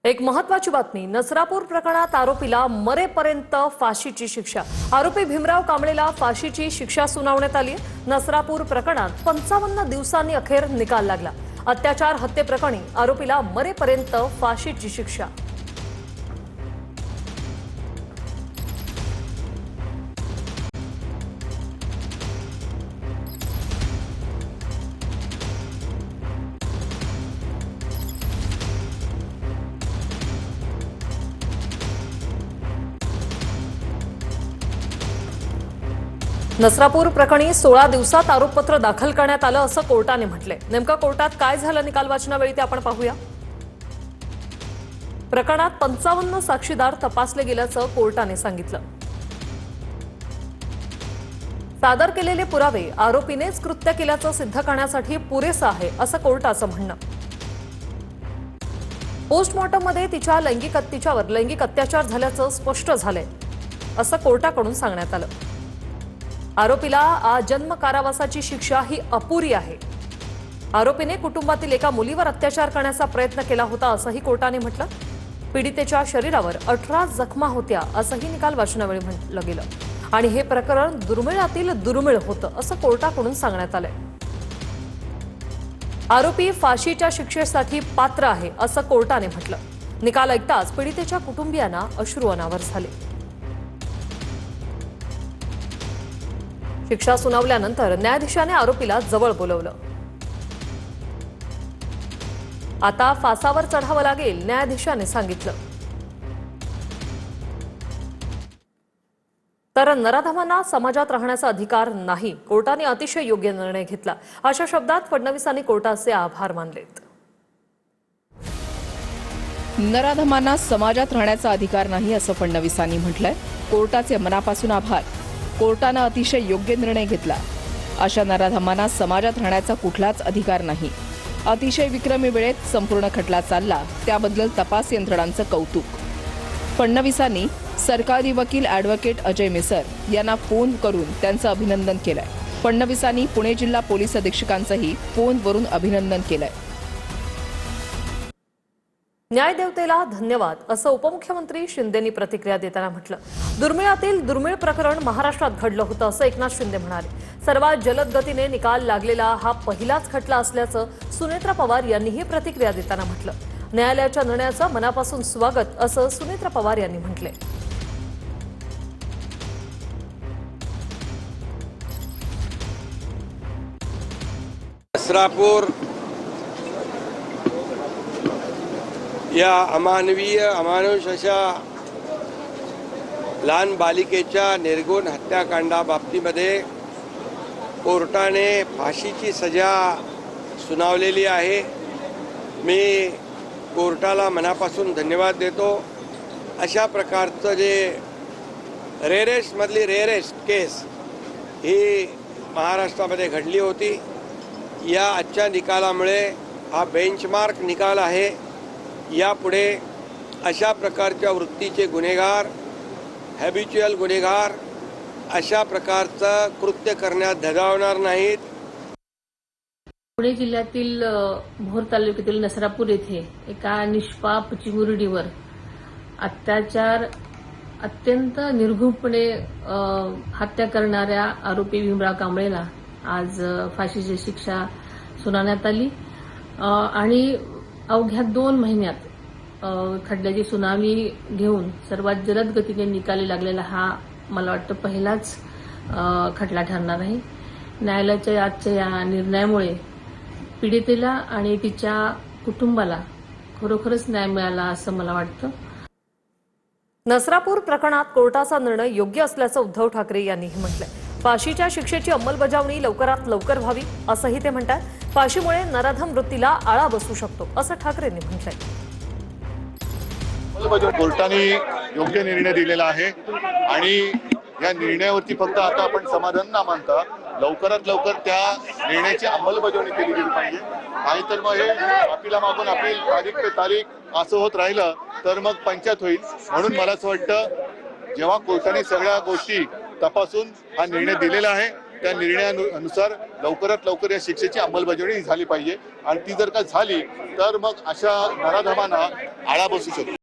एक महत्वाची बातमी। नसरापूर प्रकरणात आरोपीला मरेपर्यंत फाशीची शिक्षा। आरोपी भीमराव कांबळेला फाशीची शिक्षा सुनावण्यात आली। नसरापूर प्रकरणात 55 दिवसांनी अखेर निकाल लागला। अत्याचार हत्येप्रकरणी आरोपीला मरेपर्यंत फाशीची शिक्षा। नसरापूर प्रकरणी 16 दिवसात आरोपपत्र दाखल करण्यात आलं असं कोर्टाने म्हटले। नेमका कोर्टात काय झालं निकाल वाचनावेळी ते आपण पाहूया। प्रकरणात 55 साक्षीदार तपासले गेल्याचं कोर्टाने सांगितलं। सादर केलेले पुरावे आरोपीनेच कृत्य केल्याचं सिद्ध करण्यासाठी पुरेसं आहे असं कोर्टाचं म्हणणं। पोस्टमॉर्टममध्ये तिच्यावर लैंगिक अत्याचार झाल्याचं स्पष्ट झालंय असं कोर्टाकडून सांगण्यात आलं। आरोपीला आजन्म कारावासाची शिक्षा ही अपुरी आहे। आरोपीने कुटुंबातील एका मुलीवर अत्याचार करण्याचा प्रयत्न केला होता असंही कोर्टाने म्हटलं। पीडितेच्या शरीरावर 18 जखमा होत्या असंही निकाल वाचनावेळी म्हटलं गेलं आणि हे प्रकरण दुर्मिळातील दुर्मिळ होतं असं कोर्टाकडून सांगण्यात आलंय। आरोपी फाशीच्या शिक्षेसाठी पात्र आहे असं कोर्टाने म्हटलं। निकाल ऐकताच पीडितेच्या कुटुंबियांना अश्रू अनावर झाले। शिक्षा सुनावल्यानंतर न्यायाधीशाने आरोपीला जवळ बोलवलं। आता फासावर चढावं लागेल, न्यायाधीशाने सांगितलं। तर नराधमांना समाजात राहण्याचा अधिकार नाही, कोर्टाने अतिशय योग्य निर्णय घेतला अशा शब्दात फडणवीसांनी कोर्टाचे आभार मानलेत। नराधमांना समाजात राहण्याचा अधिकार नाही असं फडणवीसांनी म्हटलंय। कोर्टाचे मनापासून आभार। कोर्टानं अतिशय योग्य निर्णय घेतला। अशा नराधमांना समाजात राहण्याचा कुठलाच अधिकार नाही। अतिशय विक्रमी वेळेत संपूर्ण खटला चालला, त्याबद्दल तपास यंत्रणांचं कौतुक। फडणवीसांनी सरकारी वकील ॲडव्होकेट अजय मिसर यांना फोन करून त्यांचं अभिनंदन केलंय। फडणवीसांनी पुणे जिल्हा पोलीस अधीक्षकांचंही फोनवरून अभिनंदन केलंय। न्यायदेवतेला धन्यवाद असं उपमुख्यमंत्री शिंदेंनी प्रतिक्रिया देताना म्हटलं। दुर्मिळातील दुर्मिळ प्रकरण महाराष्ट्रात घडलं होतं असं एकनाथ शिंदे म्हणाले। सर्वात जलद गतीने निकाल लागलेला हा पहिलाच खटला असल्याचं सुनेत्रा पवार यांनीही प्रतिक्रिया देताना म्हटलं। न्यायालयाच्या निर्णयाचं मनापासून स्वागत असं सुनेत्रा पवार यांनी म्हटले। नसरापूर या अमानुष अशा लहान बालिकेच्या निर्गुण हत्याकांडाबाबतीमध्ये कोर्टाने फाशीची सजा सुनावलेली आहे। मी कोर्टाला मनापासून धन्यवाद देतो। अशा प्रकारचं जे रेअरेस्टमधली रेअरेस्ट केस ही महाराष्ट्रामध्ये घडली होती। या आजच्या निकालामुळे हा बेंचमार्क निकाल आहे। यापुढे अशा प्रकारच्या वृत्तीचे गुन्हेगार, हॅबिच्युअल गुन्हेगार अशा प्रकारचं कृत्य करण्यात धजावणार नाहीत। पुणे जिल्ह्यातील भोर तालुक्यातील नसरापूर येथे एका निष्पाप चिमुरडीवर अत्यंत निर्घृणपणे हत्या करणाऱ्या आरोपी भीमराव कांबळेला आज फाशीची शिक्षा सुनावण्यात आली आणि अवघ्या 2 महिन्यात खटल्याची सुनावणी घेऊन सर्वात जलद गतीने निकाली लागलेला हा मला वाटतं पहिलाच खटला ठरणार आहे। न्यायालयाच्या आजच्या या निर्णयामुळे पीडितेला आणि तिच्या कुटुंबाला खरोखरच न्याय मिळाला असं मला वाटतं। नसरापूर प्रकरणात कोर्टाचा निर्णय योग्य असल्याचं उद्धव ठाकरे यांनीही म्हटलंय। फाशीच्या शिक्षेची अंमलबजावणी लवकरात लवकर व्हावी असंही ते म्हणतात। फाशीमुळे नराधम वृत्तीला आळा बसू शकतो असं ठाकरेंनी म्हटलंय। कोर्टाने योग्य निर्णय दिलेला आहे आणि या निर्णयावरती फक्त आता आपण समाधान न मानता लवकरात लवकर त्या निर्णयाची अंमलबजावणी केली गेली पाहिजे। नाहीतर मग हे अपिला मागून अपील तारीख पे तारीख असं होत राहिलं तर मग पंचायत होईल। म्हणून मला असं वाटतं जेव्हा कोर्टाने सगळ्या गोष्टी तपासून हा निर्णय दिलेला आहे त्या निर्णयानुसार लवकरात लवकर या शिक्षेची अंमलबजावणी झाली पाहिजे आणि ती जर का झाली तर मग अशा नराधमांना आळा बसू शकतो.